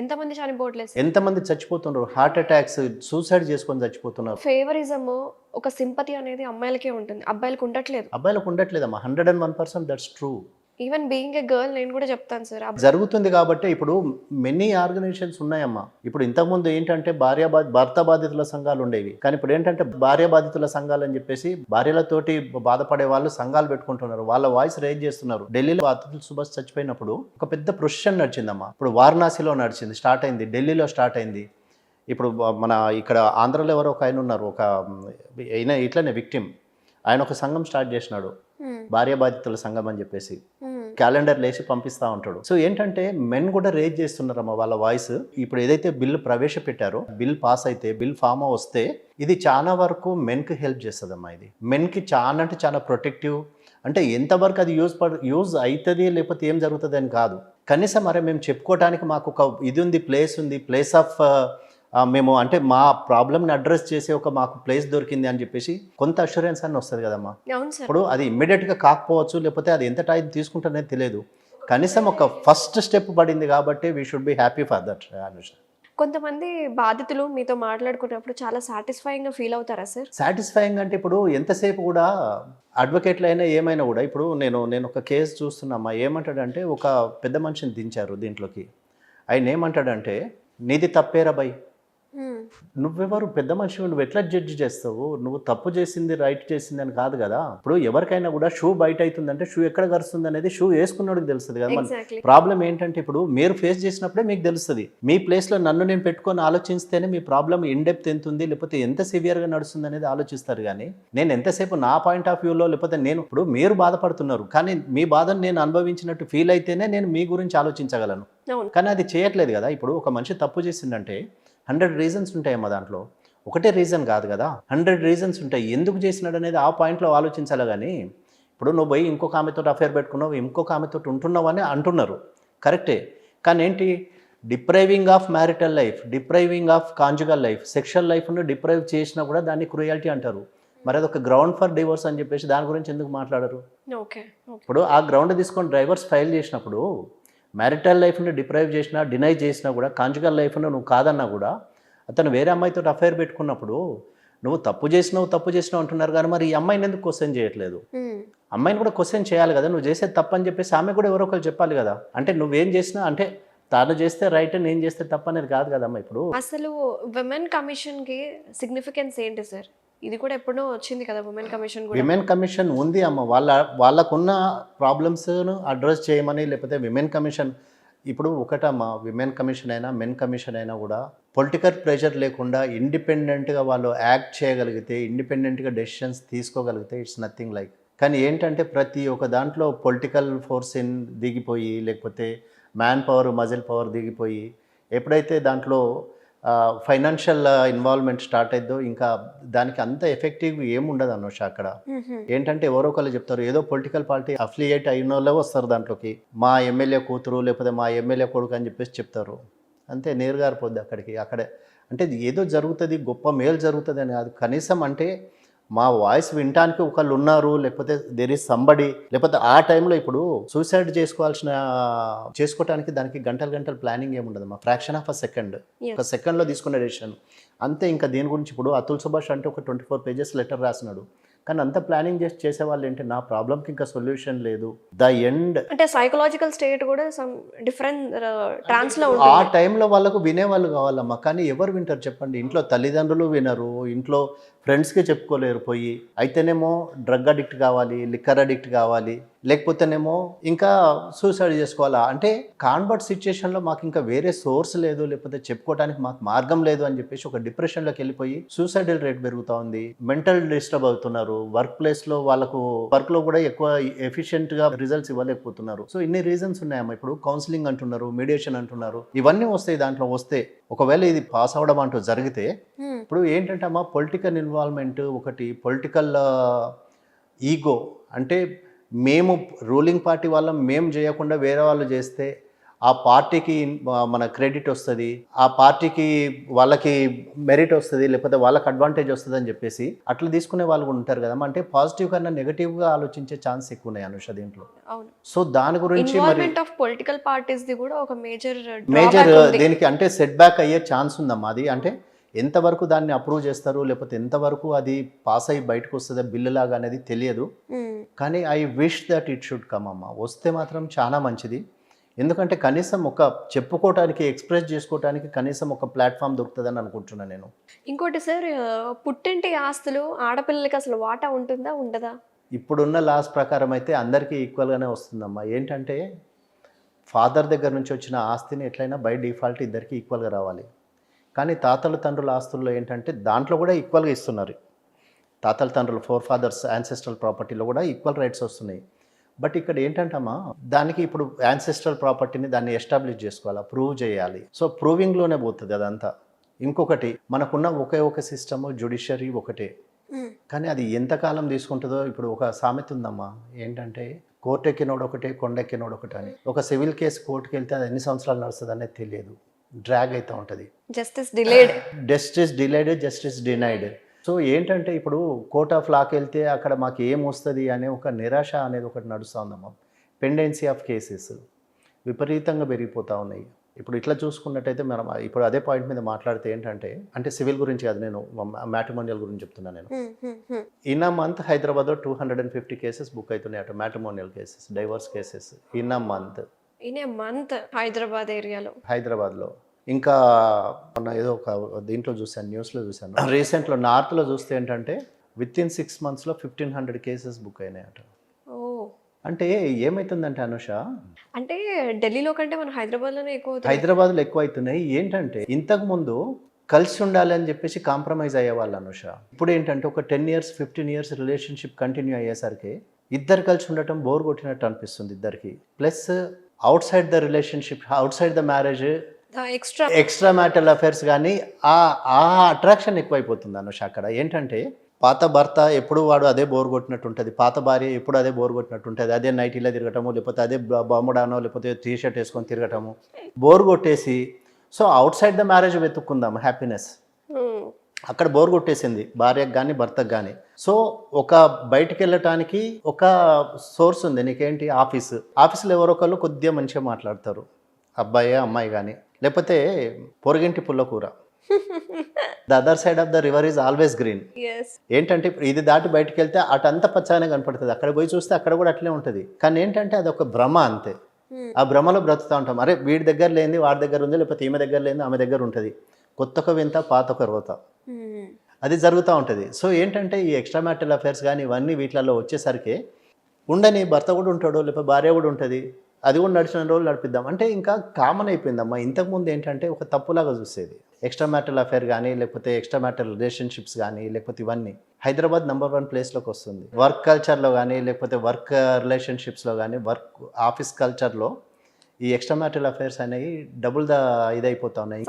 ఎంతమంది చనిపోవట్లేదు సార్? ఎంతమంది చచ్చిపోతున్నారు, హార్ట్ అటాక్స్, సూసైడ్ చేసుకొని చచ్చిపోతున్నారు. ఫేవరిజము, ఒక సింపతి అనేది అమ్మాయిలకే ఉంటుంది. అబ్బాయిలకి ఉండట్లేదు. అబ్బాయిలకు ఉండట్లేదమ్మా, 101% that's true. Even being a girl నేను కూడా చెప్తాను సార్. జరుగుతుంది కాబట్టి ఇప్పుడు మెనీ ఆర్గనైజేషన్స్ ఉన్నాయమ్మా. ఇప్పుడు ఇంతకుముందు ఏంటంటే భర్త బాధితుల సంఘాలు ఉండేవి, కానీ ఇప్పుడు ఏంటంటే భార్య బాధితుల సంఘాలు అని చెప్పేసి భార్యలతోటి బాధపడే వాళ్ళు సంఘాలు పెట్టుకుంటున్నారు, వాళ్ళ వాయిస్ రేజ్ చేస్తున్నారు. ఢిల్లీలో అతుల్ సుభాష్ చచ్చిపోయినప్పుడు ఒక పెద్ద ప్రొసెషన్ నడిచిందమ్మా. ఇప్పుడు వారణాసిలో నడిచింది, స్టార్ట్ అయింది, ఢిల్లీలో స్టార్ట్ అయింది. ఇప్పుడు మన ఇక్కడ ఆంధ్రలో ఎవరో ఒక ఆయన ఉన్నారు, ఒక అయినా ఇట్లనే విక్టిమ్, ఆయన ఒక సంఘం స్టార్ట్ చేసినాడు, భార్య బాధితుల సంఘం అని చెప్పేసి క్యాలెండర్ లేసి పంపిస్తూ ఉంటాడు. సో ఏంటంటే మెన్ కూడా రేజ్ చేస్తున్నారమ్మా వాళ్ళ వాయిస్. ఇప్పుడు ఏదైతే బిల్లు ప్రవేశపెట్టారో, బిల్ పాస్ అయితే, బిల్ ఫామ్ వస్తే ఇది చాలా వరకు మెన్కి హెల్ప్ చేస్తుందమ్మా. ఇది మెన్కి చాలా అంటే చాలా ప్రొటెక్టివ్. అంటే ఎంతవరకు అది యూజ్ అవుతుంది లేకపోతే ఏం జరుగుతుంది అని కాదు, కనీసం అరే మేము చెప్పుకోవడానికి మాకు ఒక ఇది ఉంది, ప్లేస్ ఆఫ్ మేము అంటే మా ప్రాబ్లమ్ని అడ్రస్ చేసే ఒక మాకు ప్లేస్ దొరికింది అని చెప్పేసి కొంత అష్యూరెన్స్ అని వస్తుంది కదమ్మా. ఇప్పుడు అది ఇమ్మీడియట్గా కాకపోవచ్చు, లేకపోతే అది ఎంత టైం తీసుకుంటుందనేది తెలియదు, కనీసం ఒక ఫస్ట్ స్టెప్ పడింది కాబట్టి we should be happy for that. Anusha, కొంతమంది బాధితులు మీతో మాట్లాడుకున్నప్పుడు చాలా సాటిస్ఫైయింగ్గా ఫీల్ అవుతారా సార్? సాటిస్ఫైయింగ్ అంటే ఇప్పుడు ఎంతసేపు కూడా అడ్వకేట్లు అయినా ఏమైనా కూడా, ఇప్పుడు నేను ఒక కేసు చూస్తున్నామా, ఏమంటాడంటే ఒక పెద్ద మనిషిని దించారు దీంట్లోకి. ఆయన ఏమంటాడంటే నీది తప్పేరా బై, నువ్వెవరు పెద్ద మనిషి, నువ్వు ఎట్లా జడ్జి చేస్తావు, నువ్వు తప్పు చేసింది రైట్ చేసింది అని కాదు కదా. ఇప్పుడు ఎవరికైనా కూడా షూ బయట అవుతుందంటే షూ ఎక్కడ కరుస్తుంది అనేది షూ వేసుకున్నోడికి తెలుస్తుంది కదా. ప్రాబ్లం ఏంటంటే ఇప్పుడు మీరు ఫేస్ చేసినప్పుడే మీకు తెలుస్తుంది. మీ ప్లేస్లో నన్ను నేను పెట్టుకొని ఆలోచిస్తేనే మీ ప్రాబ్లం ఇన్డెప్త్ ఎంత ఉంది, లేకపోతే ఎంత సివియర్గా నడుస్తుంది అనేది ఆలోచిస్తారు. కానీ నేను ఎంతసేపు నా పాయింట్ ఆఫ్ వ్యూలో, లేకపోతే నేను ఇప్పుడు మీరు బాధపడుతున్నారు కానీ మీ బాధను నేను అనుభవించినట్టు ఫీల్ అయితేనే నేను మీ గురించి ఆలోచించగలను, కానీ అది చేయట్లేదు కదా. ఇప్పుడు ఒక మనిషి తప్పు చేసిందంటే 100 రీజన్స్ ఉంటాయమ్మా, దాంట్లో ఒకటే రీజన్ కాదు కదా, 100 రీజన్స్ ఉంటాయి ఎందుకు చేసినాడు అనేది ఆ పాయింట్లో ఆలోచించాలి. కానీ ఇప్పుడు నువ్వు పోయి ఇంకొక ఆమెతో అఫేర్ పెట్టుకున్నావు, ఇంకొక ఆమెతో ఉంటున్నావు అని అంటున్నారు, కరెక్టే. కానీ ఏంటి, depriving of marital life, depriving of conjugal life, sexual లైఫ్ను డిప్రైవ్ చేసినా కూడా దాన్ని క్రూయాలిటీ అంటారు. మరి అదొక గ్రౌండ్ ఫర్ డివోర్స్ అని చెప్పేసి దాని గురించి ఎందుకు మాట్లాడరు? ఇప్పుడు ఆ గ్రౌండ్ తీసుకొని డ్రైవర్స్ ఫైల్ చేసినప్పుడు మ్యారిటల్ లైఫ్ని డిప్రైవ్ చేసినా, డినై చేసినా కూడా, కాంజుగల్ లైఫ్ను నువ్వు కాదన్నా కూడా, అతను వేరే అమ్మాయితో అఫైర్ పెట్టుకున్నప్పుడు నువ్వు తప్పు చేసినావు అంటున్నారు. కానీ మరి ఈ అమ్మాయిని ఎందుకు క్వశ్చన్ చేయట్లేదు? అమ్మాయిని కూడా క్వశ్చన్ చేయాలి కదా, నువ్వు చేసేది తప్పు అని చెప్పేసి ఆమె కూడా ఎవరో ఒకరు చెప్పాలి కదా. అంటే నువ్వేం చేసినా అంటే తాను చేస్తే రైట్, నేను చేస్తే తప్పు అనేది కాదు కదమ్మా. ఇప్పుడు అసలు విమెన్ కమిషన్కి సిగ్నిఫికెన్స్ ఏంటి సార్? ఇది కూడా ఎప్పుడో వచ్చింది కదా విమెన్ కమిషన్. విమెన్ కమిషన్ ఉంది అమ్మ, వాళ్ళకున్న ప్రాబ్లమ్స్ను అడ్రస్ చేయమని, లేకపోతే విమెన్ కమిషన్ ఇప్పుడు ఒకటమ్మా, విమెన్ కమిషన్ అయినా మెన్ కమిషన్ అయినా కూడా పొలిటికల్ ప్రెషర్ లేకుండా ఇండిపెండెంట్గా వాళ్ళు యాక్ట్ చేయగలిగితే, ఇండిపెండెంట్గా డెసిషన్స్ తీసుకోగలిగితే ఇట్స్ నథింగ్ లైక్. కానీ ఏంటంటే ప్రతి ఒక్క దాంట్లో పొలిటికల్ ఫోర్స్ దిగిపోయి, లేకపోతే మ్యాన్ పవర్, మజిల్ పవర్ దిగిపోయి, ఎప్పుడైతే దాంట్లో ఫైనాన్షియల్ ఇన్వాల్వ్మెంట్ స్టార్ట్ అయిద్దో ఇంకా దానికి అంత ఎఫెక్టివ్ ఏముండదు అనుష. అక్కడ ఏంటంటే ఎవరో ఒకళ్ళు చెప్తారు, ఏదో పొలిటికల్ పార్టీ అఫిలియేట్ అయిన వాళ్ళే వస్తారు దాంట్లోకి, మా ఎమ్మెల్యే కూతురు లేకపోతే మా ఎమ్మెల్యే కొడుకు అని చెప్పేసి చెప్తారు, అంతే నేరుగారిపోద్ది అక్కడికి. అక్కడే అంటే ఏదో జరుగుతుంది, గొప్ప మేలు జరుగుతుంది అని కాదు, కనీసం అంటే మా వాయిస్ వినటానికి ఒకళ్ళు ఉన్నారు, లేకపోతే దేర్ ఈస్ సంబడి, లేకపోతే ఆ టైంలో ఇప్పుడు సూసైడ్ చేసుకోవటానికి దానికి గంటలు ప్లానింగ్ ఏముండదు, మా ఫ్రాక్షన్ ఆఫ్ అ సెకండ్, ఒక సెకండ్లో తీసుకునే డెసిషన్ అంతే. ఇంకా దీని గురించి ఇప్పుడు అతుల్ సుభాష్ అంటే ఒక 24 పేజెస్ లెటర్ రాసినాడు, కానీ అంత ప్లానింగ్ చేసే వాళ్ళు ఏంటి, నా ప్రాబ్లంకి ఇంకా సొల్యూషన్ లేదు, ద ఎండ్. అంటే సైకలాజికల్ స్టేట్ కూడా సమ్ డిఫరెంట్ ట్రాన్స్ లో ఆ టైంలో వాళ్ళకు వినేవాళ్ళు కావాలమ్మా. కానీ ఎవరు వింటారు చెప్పండి? ఇంట్లో తల్లిదండ్రులు వినరు, ఇంట్లో ఫ్రెండ్స్కి చెప్పుకోలేరు పోయి, అయితేనేమో డ్రగ్ అడిక్ట్ కావాలి, లిక్కర్ అడిక్ట్ కావాలి, లేకపోతేనేమో ఇంకా సూసైడ్ చేసుకోవాలా. అంటే కాన్వర్ట్ సిచ్యుయేషన్లో మాకు ఇంకా వేరే సోర్స్ లేదు, లేకపోతే చెప్పుకోవడానికి మాకు మార్గం లేదు అని చెప్పేసి ఒక డిప్రెషన్లోకి వెళ్ళిపోయి సూసైడల్ రేట్ పెరుగుతూ ఉంది, మెంటల్ డిస్టర్బ్ అవుతున్నారు, వర్క్ ప్లేస్లో వాళ్ళకు వర్క్లో కూడా ఎక్కువ ఎఫిషియెంట్గా రిజల్ట్స్ ఇవ్వలేకపోతున్నారు. సో ఇన్ని రీజన్స్ ఉన్నాయమ్మా. ఇప్పుడు కౌన్సిలింగ్ అంటున్నారు, మీడియేషన్ అంటున్నారు, ఇవన్నీ వస్తాయి. దాంట్లో వస్తే ఒకవేళ ఇది పాస్ అవ్వడం అంటూ జరిగితే, ఇప్పుడు ఏంటంటే అమ్మా పొలిటికల్ ఇన్వాల్వ్మెంట్ ఒకటి, పొలిటికల్ ఈగో అంటే మేము రూలింగ్ పార్టీ వాళ్ళం మేము చేయకుండా వేరే వాళ్ళు చేస్తే ఆ పార్టీకి మన క్రెడిట్ వస్తుంది, ఆ పార్టీకి వాళ్ళకి మెరిట్ వస్తుంది, లేకపోతే వాళ్ళకి అడ్వాంటేజ్ వస్తుంది అని చెప్పేసి అట్లా తీసుకునే వాళ్ళు కూడా ఉంటారు కదా. అంటే పాజిటివ్ కన్నా నెగిటివ్గా ఆలోచించే ఛాన్స్ ఎక్కువ ఉన్నాయి అనుష దీంట్లో. అవును. సో దాని గురించి మరి involvement of political parties the కూడా ఒక మేజర్ మేజర్ దీనికి అంటే సెట్ బ్యాక్ అయ్యే ఛాన్స్ ఉందమ్మా. అది అంటే ఎంతవరకు దాన్ని అప్రూవ్ చేస్తారు, లేకపోతే ఎంతవరకు అది పాస్ అయ్యి బయటకు వస్తుందో బిల్లు లాగా అనేది తెలియదు. కానీ I wish that it should come అమ్మా. వస్తే మాత్రం చాలా మంచిది. ఎందుకంటే కనీసం ఒక చెప్పుకోవటానికి, ఎక్స్ప్రెస్ చేసుకోవటానికి కనీసం ఒక ప్లాట్ఫామ్ దొరుకుతుందని అనుకుంటున్నాను నేను. ఇంకోటి సార్, పుట్టింటి ఆస్తులు ఆడపిల్లలకి అసలు వాటా ఉంటుందా ఉండదా? ఇప్పుడున్న లాస్ ప్రకారం అయితే అందరికీ ఈక్వల్గానే వస్తుందమ్మా. ఏంటంటే ఫాదర్ దగ్గర నుంచి వచ్చిన ఆస్తిని ఎట్లయినా బై డిఫాల్ట్ ఇద్దరికి ఈక్వల్గా రావాలి. కానీ తాతల తండ్రుల ఆస్తుల్లో ఏంటంటే దాంట్లో కూడా ఈక్వల్గా ఇస్తున్నారు. తాతల తండ్రులు ఫోర్ ఫాదర్స్ యాన్సెస్ట్రల్ ప్రాపర్టీలో కూడా ఈక్వల్ రైట్స్ వస్తున్నాయి. బట్ ఇక్కడ ఏంటంటమ్మా, దానికి ఇప్పుడు యాన్సెస్ట్రల్ ప్రాపర్టీని దాన్ని ఎస్టాబ్లిష్ చేసుకోవాలి, ప్రూవ్ చేయాలి. సో ప్రూవింగ్లోనే పోతుంది అదంతా. ఇంకొకటి మనకున్న ఒకే ఒక సిస్టమ్ జ్యుడిషియరీ ఒకటే, కానీ అది ఎంతకాలం తీసుకుంటుందో. ఇప్పుడు ఒక సామెత ఉందమ్మా, ఏంటంటే కోర్టు ఎక్కినోడు ఒకటే, కొండ ఎక్కినోడు ఒకటే అని. ఒక సివిల్ కేసు కోర్టుకి వెళ్తే అది ఎన్ని సంవత్సరాలు నడుస్తుంది అనేది తెలియదు, డ్రాగ్ అవుతూ ఉంటుంది. Justice delayed, justice delayed, justice denied. So ఏంటంటే ఇప్పుడు కోర్ట్ ఆఫ్ లాకి వెళ్తే అక్కడ మాకు ఏం వస్తుంది అనే ఒక నిరాశ అనేది ఒకటి నడుస్తూ ఉందమ్మా. పెండెన్సీ ఆఫ్ కేసెస్ విపరీతంగా పెరిగిపోతూ ఉన్నాయి. ఇప్పుడు ఇట్లా చూసుకున్నట్టయితే మనం ఇప్పుడు అదే పాయింట్ మీద మాట్లాడితే ఏంటంటే, అంటే సివిల్ గురించి కాదు, నేను మ్యాట్రిమోనియల్ గురించి చెప్తున్నాను. నేను ఇన్ అ మంత్ హైదరాబాద్లో 250 కేసెస్ బుక్ అవుతున్నాయి అట, matrimonial cases, divorce cases in a month Hyderabad ఏరియాలో, హైదరాబాద్లో. ఇంకా మొన్న ఏదో ఒక దీంట్లో చూశాను, న్యూస్లో చూశాను, రీసెంట్లో నార్త్లో చూస్తే ఏంటంటే విత్ ఇన్ 6 monthsలో 1500 కేసెస్ బుక్ అయినాయట. అంటే ఏమవుతుందంటే అనుష, అంటే ఢిల్లీలో కంటే మన హైదరాబాద్లోనే ఎక్కువ అవుతుంది. హైదరాబాద్లో ఎక్కువ అవుతున్నాయి. ఏంటంటే ఇంతకుముందు కలిసి ఉండాలి అని చెప్పేసి కాంప్రమైజ్ అయ్యేవాళ్ళు అనుష. ఇప్పుడు ఏంటంటే ఒక 10 years 15 years రిలేషన్షిప్ కంటిన్యూ అయ్యేసరికి ఇద్దరు కలిసి ఉండటం బోర్ కొట్టినట్టు అనిపిస్తుంది ఇద్దరికి. Plus out side the relationship, out side the marriage, extra marital affairs కానీ ఆ అట్రాక్షన్ ఎక్కువైపోతుంది అనుష. అక్కడ ఏంటంటే పాత భర్త ఎప్పుడు వాడు అదే బోర్ కొట్టినట్టు ఉంటుంది, పాత భార్య ఎప్పుడు అదే బోర్ కొట్టినట్టు ఉంటుంది, అదే నైటీలో తిరగటము, లేకపోతే అదే బొమ్మడానో లేకపోతే టీ షర్ట్ వేసుకొని తిరగటము, బోర్ కొట్టేసి so outside the marriage వెతుక్కుందాం హ్యాపీనెస్. అక్కడ బోర్ కొట్టేసింది భార్యకు కానీ భర్తకు కానీ. సో ఒక బయటికి వెళ్ళటానికి ఒక సోర్స్ ఉంది. నీకేంటి, ఆఫీసులో ఎవరొకళ్ళు కొద్దిగా మంచిగా మాట్లాడతారు, అబ్బాయి అమ్మాయి కానీ, లేకపోతే పొరుగింటి పుల్లకూర. The other side of the river is always green. ఏంటంటే ఇది దాటి బయటకు వెళ్తే అటంతా పచ్చగానే కనపడుతుంది, అక్కడ పోయి చూస్తే అక్కడ కూడా అట్లే ఉంటుంది. కానీ ఏంటంటే అది ఒక భ్రమ అంతే. ఆ భ్రమలో బ్రతుకుతూ ఉంటాం. అరే వీడి దగ్గర లేనిది వాడి దగ్గర ఉంది, లేకపోతే ఈమె దగ్గర లేనిది ఆమె దగ్గర ఉంటుంది, కొత్తొక వింత పాతొక రోత, అది జరుగుతూ ఉంటుంది. సో ఏంటంటే ఈ ఎక్స్ట్రా మ్యారిటల్ అఫైర్స్ కానీ ఇవన్నీ వీటిలలో వచ్చేసరికి ఉండని భర్త కూడా ఉంటాడు, లేకపోతే భార్య కూడా ఉంటుంది, అది కూడా నడిచిన రోజులు నడిపిద్దాం అంటే ఇంకా కామన్ అయిపోయిందమ్మా. ఇంతకుముందు ఏంటంటే ఒక తప్పులాగా చూసేది ఎక్స్ట్రా మ్యారిటల్ అఫైర్ కానీ, లేకపోతే ఎక్స్ట్రా మ్యారిటల్ రిలేషన్షిప్స్ కానీ, లేకపోతే ఇవన్నీ. హైదరాబాద్ నెంబర్ 1 ప్లేస్లోకి వస్తుంది. వర్క్ కల్చర్లో కానీ, లేకపోతే వర్క్ రిలేషన్షిప్స్లో కానీ, ఆఫీస్ కల్చర్లో ఈ ఎక్స్ట్రా మ్యారిటల్ అఫైర్స్ అనేవి డబుల్ ఇదైపోతా ఉన్నాయి.